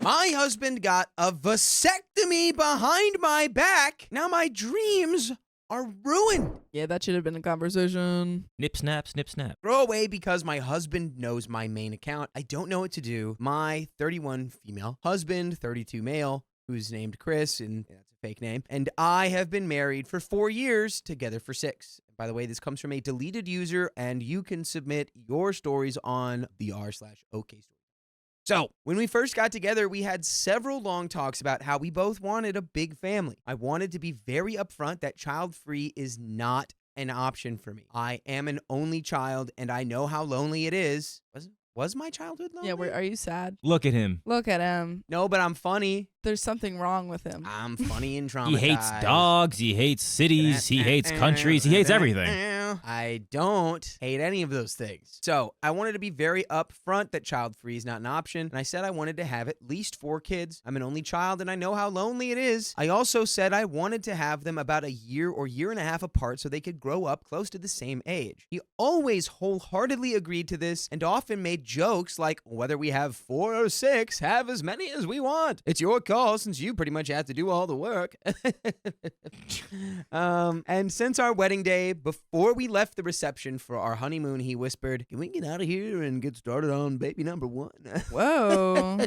My husband got a vasectomy behind my back. Now my dreams are ruined. Yeah, that should have been a conversation. Nip snap, snip snap. Throw away because my husband knows my main account. I don't know what to do. My 31 female husband, 32 male, who's named Chris, and that's a fake name, and I have been married for 4 years, together for 6. By the way, this comes from a deleted user, and you can submit your stories on the r/OK. So, when we first got together, we had several long talks about how we both wanted a big family. I wanted to be very upfront that child-free is not an option for me. I am an only child, and I know how lonely it is. Was my childhood lonely? Yeah, are you sad? Look at him. Look at him. No, but I'm funny. There's something wrong with him. I'm funny and traumatized. He hates dogs. He hates cities. He hates countries. He hates everything. I don't hate any of those things. So I wanted to be very upfront that child-free is not an option, and I said I wanted to have at least 4 kids. I'm an only child, and I know how lonely it is. I also said I wanted to have them about a year or year and a half apart so they could grow up close to the same age. He always wholeheartedly agreed to this and often made jokes like, whether we have 4 or 6, have as many as we want. It's your call since you pretty much have to do all the work. And since our wedding day, before we left the reception for our honeymoon, he whispered, "Can we get out of here and get started on baby number 1? Whoa.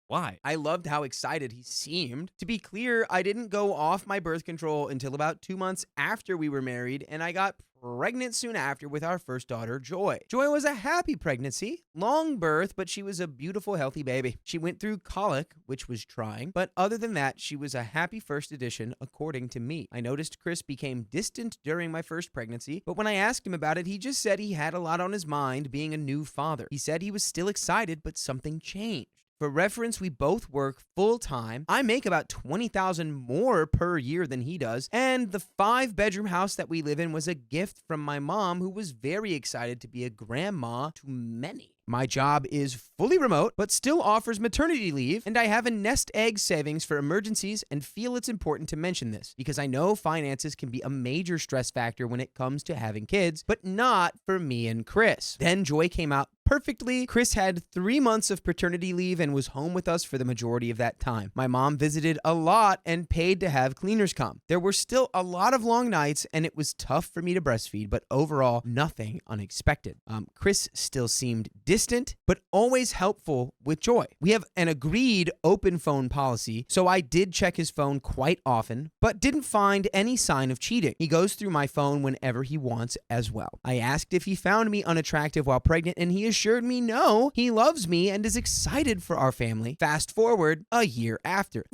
Why? I loved how excited he seemed. To be clear, I didn't go off my birth control until about 2 months after we were married, and I got pregnant soon after with our first daughter, Joy. Joy was a happy pregnancy, long birth, but she was a beautiful, healthy baby. She went through colic, which was trying, but other than that, she was a happy first edition, according to me. I noticed Chris became distant during my first pregnancy, but when I asked him about it, he just said he had a lot on his mind being a new father. He said he was still excited, but something changed. For reference, we both work full-time. I make about $20,000 more per year than he does, and the 5-bedroom house that we live in was a gift from my mom, who was very excited to be a grandma to many. My job is fully remote, but still offers maternity leave, and I have a nest egg savings for emergencies and feel it's important to mention this because I know finances can be a major stress factor when it comes to having kids, but not for me and Chris. Then Joy came out perfectly. Chris had 3 months of paternity leave and was home with us for the majority of that time. My mom visited a lot and paid to have cleaners come. There were still a lot of long nights, and it was tough for me to breastfeed, but overall, nothing unexpected. Chris still seemed distant, but always helpful with Joy. We have an agreed open phone policy, so I did check his phone quite often, but didn't find any sign of cheating. He goes through my phone whenever he wants as well. I asked if he found me unattractive while pregnant, and he assured me no, he loves me and is excited for our family. Fast forward a year after.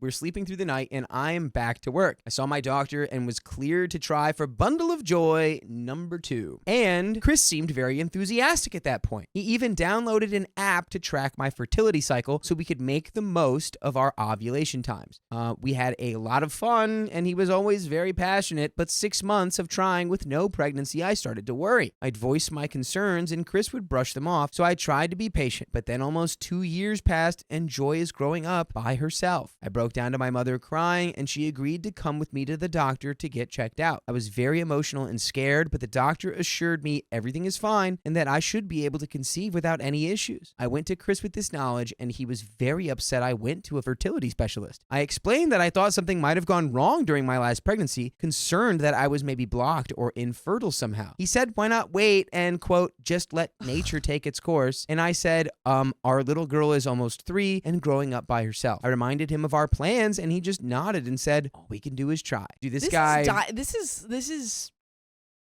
We're sleeping through the night, and I am back to work. I saw my doctor and was cleared to try for bundle of joy number 2. And Chris seemed very enthusiastic at that point. He even downloaded an app to track my fertility cycle so we could make the most of our ovulation times. We had a lot of fun, and he was always very passionate, but 6 months of trying with no pregnancy, I started to worry. I'd voice my concerns, and Chris would brush them off, so I tried to be patient, but then almost 2 years passed, and Joy is growing up by herself. I broke down to my mother crying, and she agreed to come with me to the doctor to get checked out. I was very emotional and scared, but the doctor assured me everything is fine and that I should be able to conceive without any issues. I went to Chris with this knowledge, and he was very upset I went to a fertility specialist. I explained that I thought something might have gone wrong during my last pregnancy, concerned that I was maybe blocked or infertile somehow. He said, why not wait and, quote, just let nature take its course. And I said, our little girl is almost 3 and growing up by herself. I reminded him of our plans, and he just nodded and said, all we can do is try. Dude, this guy...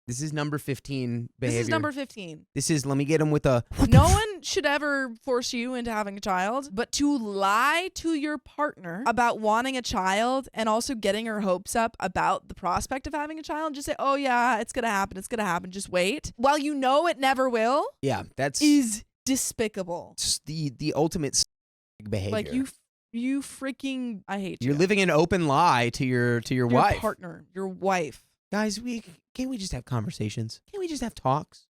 This is number 15 behavior. This is number 15. This is, let me get him with a... No one should ever force you into having a child, but to lie to your partner about wanting a child and also getting her hopes up about the prospect of having a child, just say, oh yeah, it's going to happen, just wait. While you know it never will. Yeah, that's... Is despicable. It's the ultimate behavior. Like you freaking, I hate you. You're living an open lie to your wife. Your partner, your wife. Guys, can't we just have conversations? Can't we just have talks?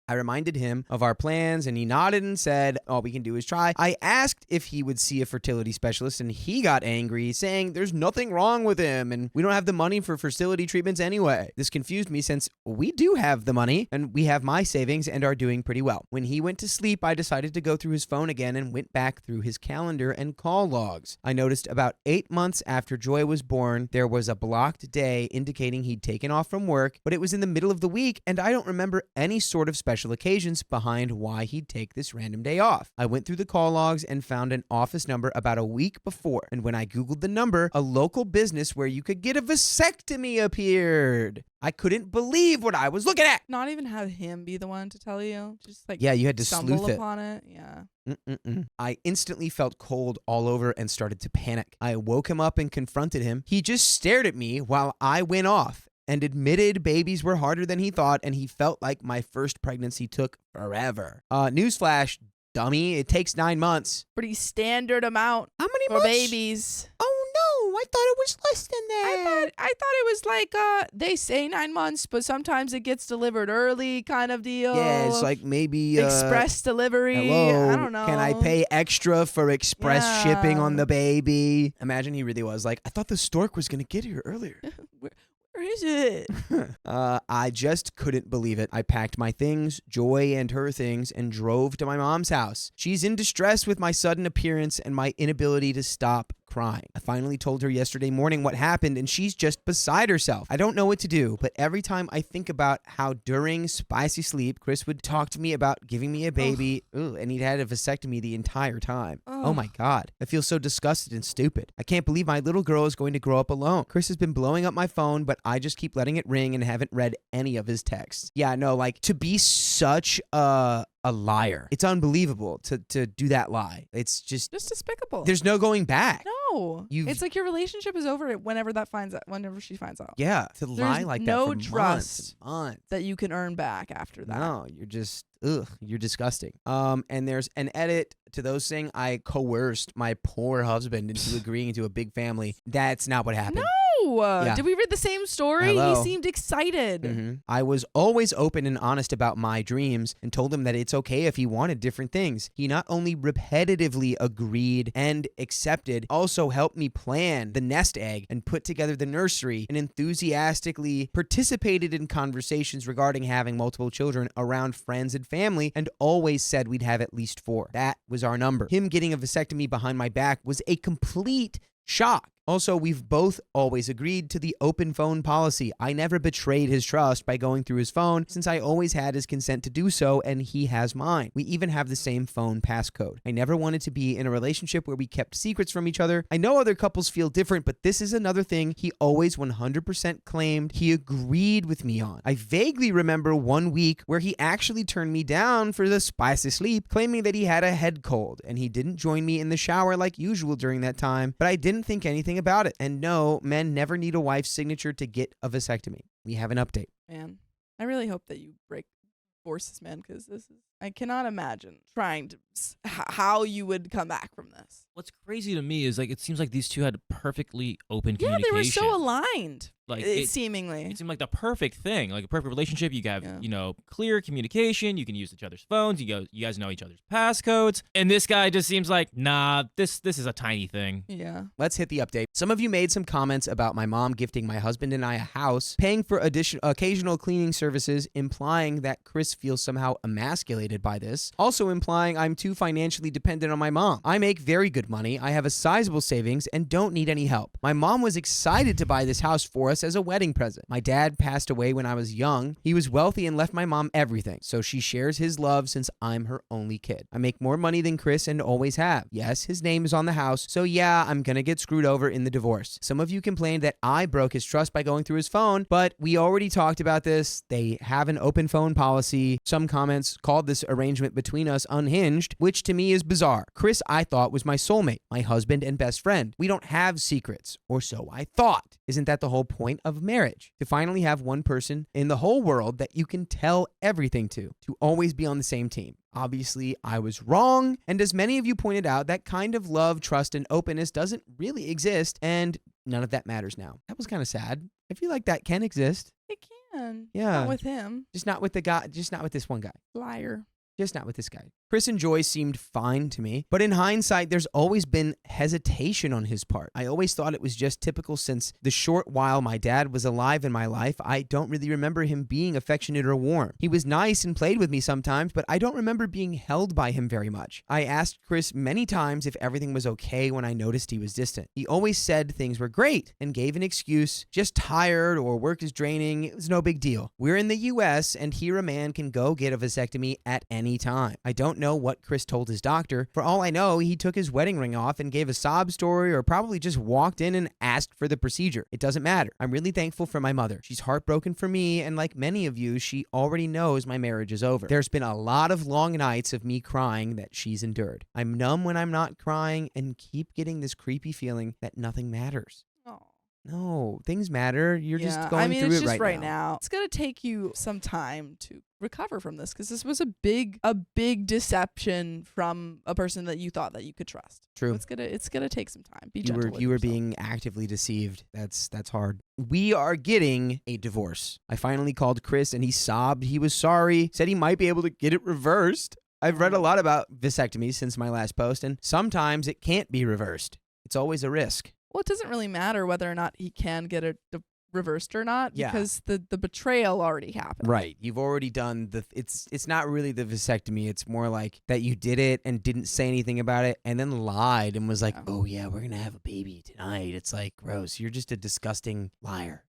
I reminded him of our plans and he nodded and said, all we can do is try. I asked if he would see a fertility specialist and he got angry, saying there's nothing wrong with him and we don't have the money for fertility treatments anyway. This confused me since we do have the money and we have my savings and are doing pretty well. When he went to sleep, I decided to go through his phone again and went back through his calendar and call logs. I noticed about 8 months after Joy was born, there was a blocked day indicating he'd taken off from work, but it was in the middle of the week and I don't remember any sort of special occasions behind why he'd take this random day off. I went through the call logs and found an office number about a week before, and when I Googled the number, a local business where you could get a vasectomy appeared. I couldn't believe what I was looking at. Not even have him be the one to tell you. Just like Yeah, you had to stumble sleuth it. upon it. Yeah. I instantly felt cold all over and started to panic. I woke him up and confronted him. He just stared at me while I went off and admitted babies were harder than he thought, and he felt like my first pregnancy took forever. Newsflash, dummy, it takes 9 months. Pretty standard amount How many for months? babies. Oh no, I thought it was less than that. I thought it was like they say 9 months, but sometimes it gets delivered early, kind of deal. Yeah, it's like maybe express delivery. hello, I don't know. can I pay extra for express Yeah. shipping on the baby? Imagine he really was like, I thought the stork was gonna get here earlier. Where is it? I just couldn't believe it. I packed my things, Joy and her things, and drove to my mom's house. She's in distress with my sudden appearance and my inability to stop crying. I finally told her yesterday morning what happened, and she's just beside herself. I don't know what to do, but every time I think about how during Spicy Sleep, Chris would talk to me about giving me a baby, and he'd had a vasectomy the entire time. Oh my God. I feel so disgusted and stupid. I can't believe my little girl is going to grow up alone. Chris has been blowing up my phone, but I just keep letting it ring and haven't read any of his texts. Yeah, no, like to be such a liar. It's unbelievable to do that lie. It's just despicable. there's no going back. No. It's like your relationship is over whenever she finds out. Yeah, to lie There's like no that for trust months and months. that you can earn back after that. No, you're just you're disgusting. And there's an edit to those things. I coerced my poor husband into agreeing to a big family. That's not what happened. No. Yeah. Did we read the same story? Hello. He seemed excited. I was always open and honest about my dreams and told him that it's okay if he wanted different things. He not only repetitively agreed and accepted, also helped me plan the nest egg and put together the nursery, and enthusiastically participated in conversations regarding having multiple children around friends and family, and always said we'd have at least 4. That was our number. Him getting a vasectomy behind my back was a complete shock. Also, we've both always agreed to the open phone policy. I never betrayed his trust by going through his phone, since I always had his consent to do so, and he has mine. We even have the same phone passcode. I never wanted to be in a relationship where we kept secrets from each other. I know other couples feel different, but this is another thing he always 100% claimed he agreed with me on. I vaguely remember one week where he actually turned me down for the Spicy Sleep, claiming that he had a head cold, and he didn't join me in the shower like usual during that time, but I didn't think anything about it. And no, men never need a wife's signature to get a vasectomy. We have an update. Man, I really hope that you divorce this man, because I cannot imagine trying to how you would come back from this. What's crazy to me is like it seems like these two had perfectly open Yeah, communication. they were so aligned. Like seemingly. It seemed like the perfect thing, like a perfect relationship. You have, clear communication. You can use each other's phones. You guys know each other's passcodes. And this guy just seems like, nah, this is a tiny thing. Yeah. Let's hit the update. Some of you made some comments about my mom gifting my husband and I a house, paying for occasional cleaning services, implying that Chris feels somehow emasculated by this. Also implying I'm too financially dependent on my mom. I make very good money. I have a sizable savings and don't need any help. My mom was excited to buy this house for us as a wedding present. My dad passed away when I was young. He was wealthy and left my mom everything, so she shares his love since I'm her only kid. I make more money than Chris and always have. Yes, his name is on the house, so yeah, I'm gonna get screwed over in the divorce. Some of you complained that I broke his trust by going through his phone, but we already talked about this. They have an open phone policy. Some comments called this arrangement between us unhinged, which to me is bizarre. Chris, I thought, was my soulmate, my husband and best friend. We don't have secrets, or so I thought. Isn't that the whole point of marriage? To finally have one person in the whole world that you can tell everything to always be on the same team. Obviously, I was wrong, and as many of you pointed out, that kind of love, trust, and openness doesn't really exist, and none of that matters now. That was kind of sad. I feel like that can exist. It can. can. Yeah. Not with him. Just not with the guy. Just not with this one guy. Liar. Just not with this guy. Chris and Joy seemed fine to me, but in hindsight, there's always been hesitation on his part. I always thought it was just typical since the short while my dad was alive in my life, I don't really remember him being affectionate or warm. He was nice and played with me sometimes, but I don't remember being held by him very much. I asked Chris many times if everything was okay when I noticed he was distant. He always said things were great and gave an excuse, just tired or work is draining. It was no big deal. We're in the US and here a man can go get a vasectomy at any time. I don't know what Chris told his doctor. For all I know, he took his wedding ring off and gave a sob story or probably just walked in and asked for the procedure. It doesn't matter. I'm really thankful for my mother. She's heartbroken for me, and like many of you, she already knows my marriage is over. There's been a lot of long nights of me crying that she's endured. I'm numb when I'm not crying and keep getting this creepy feeling that nothing matters. Oh. No, things matter. You're just going it's through just it right now. It's gonna take you some time to recover from this because this was a big deception from a person that you thought that you could trust. True. So it's gonna take some time. Be gentle with You were yourself. being actively deceived. That's hard. We are getting a divorce. I finally called Chris and he sobbed. He was sorry. Said he might be able to get it reversed. I've read a lot about vasectomy since my last post, and sometimes it can't be reversed. It's always a risk. Well, it doesn't really matter whether or not he can get it reversed or not Yeah. because the betrayal already happened. Right. You've already done it's not really the vasectomy. It's more like that you did it and didn't say anything about it and then lied and was like, Yeah. oh yeah, we're going to have a baby tonight. It's like, gross. You're just a disgusting liar.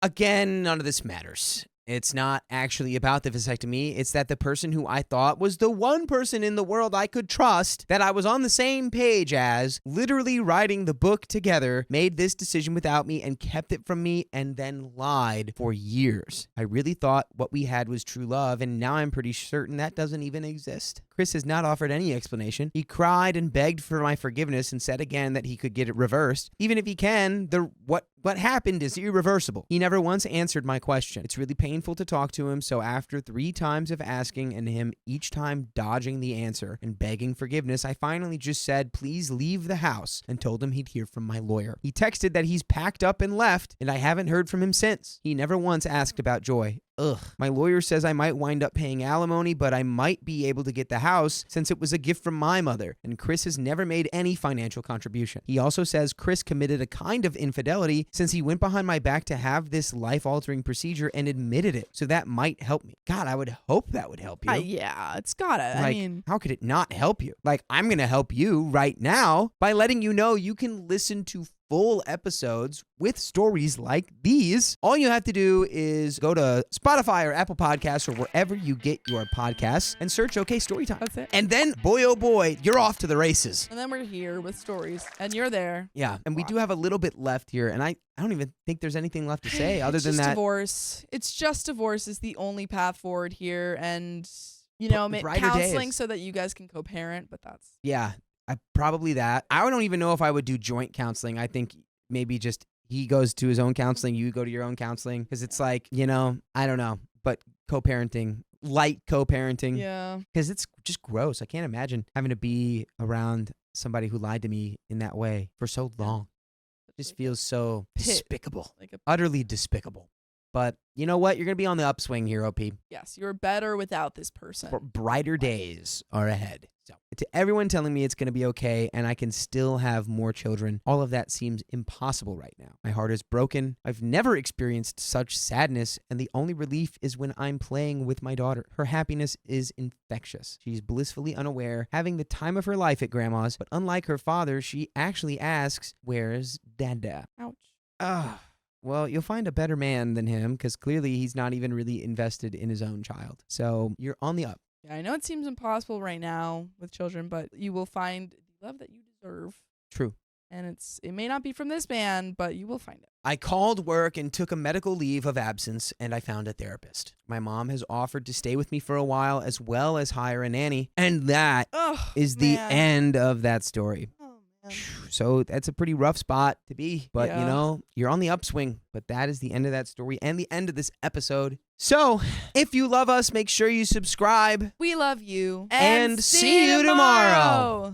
Again, none of this matters. It's not actually about the vasectomy. It's that the person who I thought was the one person in the world I could trust, that I was on the same page as, literally writing the book together, made this decision without me and kept it from me and then lied for years. I really thought what we had was true love, and now I'm pretty certain that doesn't even exist. Chris has not offered any explanation. He cried and begged for my forgiveness and said again that he could get it reversed. Even if he can, what happened is irreversible. He never once answered my question. It's really painful to talk to him, so after 3 times of asking and him each time dodging the answer and begging forgiveness, I finally just said, please leave the house, and told him he'd hear from my lawyer. He texted that he's packed up and left, and I haven't heard from him since. He never once asked about Joy. Ugh. My lawyer says I might wind up paying alimony, but I might be able to get the house since it was a gift from my mother, and Chris has never made any financial contribution. He also says Chris committed a kind of infidelity since he went behind my back to have this life-altering procedure and admitted it, so that might help me. God, I would hope that would help you. Yeah, it's gotta. Like, I mean, how could it not help you? Like, I'm going to help you right now by letting you know you can listen to full episodes with stories like these. All you have to do is go to Spotify or Apple Podcasts or wherever you get your podcasts and search OK Storytime. that's it. And then, boy, oh boy, you're off to the races. And then we're here with stories, and you're there. Yeah, and we do have a little bit left here, and I don't even think there's anything left to say other It's than just that. divorce. It's just divorce is the only path forward here, and you know, brighter counseling days. so that you guys can co-parent. But that's Yeah, probably that. I don't even know if I would do joint counseling. I think maybe just he goes to his own counseling, you go to your own counseling, because it's like, you know, I don't know, but co-parenting, light co-parenting, yeah. because it's just gross. I can't imagine having to be around somebody who lied to me in that way for so long. It just feels so despicable, Like a, utterly despicable. But you know what? You're going to be on the upswing here, OP. yes, you're better without this person. Brighter days are ahead. So, to everyone telling me it's going to be okay and I can still have more children, all of that seems impossible right now. My heart is broken. I've never experienced such sadness, and the only relief is when I'm playing with my daughter. Her happiness is infectious. She's blissfully unaware, having the time of her life at Grandma's, but unlike her father, she actually asks, "Where's Dada?" Ouch. Well, you'll find a better man than him because clearly he's not even really invested in his own child. So you're on the up. Yeah, I know it seems impossible right now with children, but you will find the love that you deserve. True. And it may not be from this man, but you will find it. I called work and took a medical leave of absence, and I found a therapist. My mom has offered to stay with me for a while as well as hire a nanny. And that is the end of that story. So that's a pretty rough spot to be. But, you know, you're on the upswing. But that is the end of that story and the end of this episode. So if you love us, make sure you subscribe. We love you. And see you tomorrow.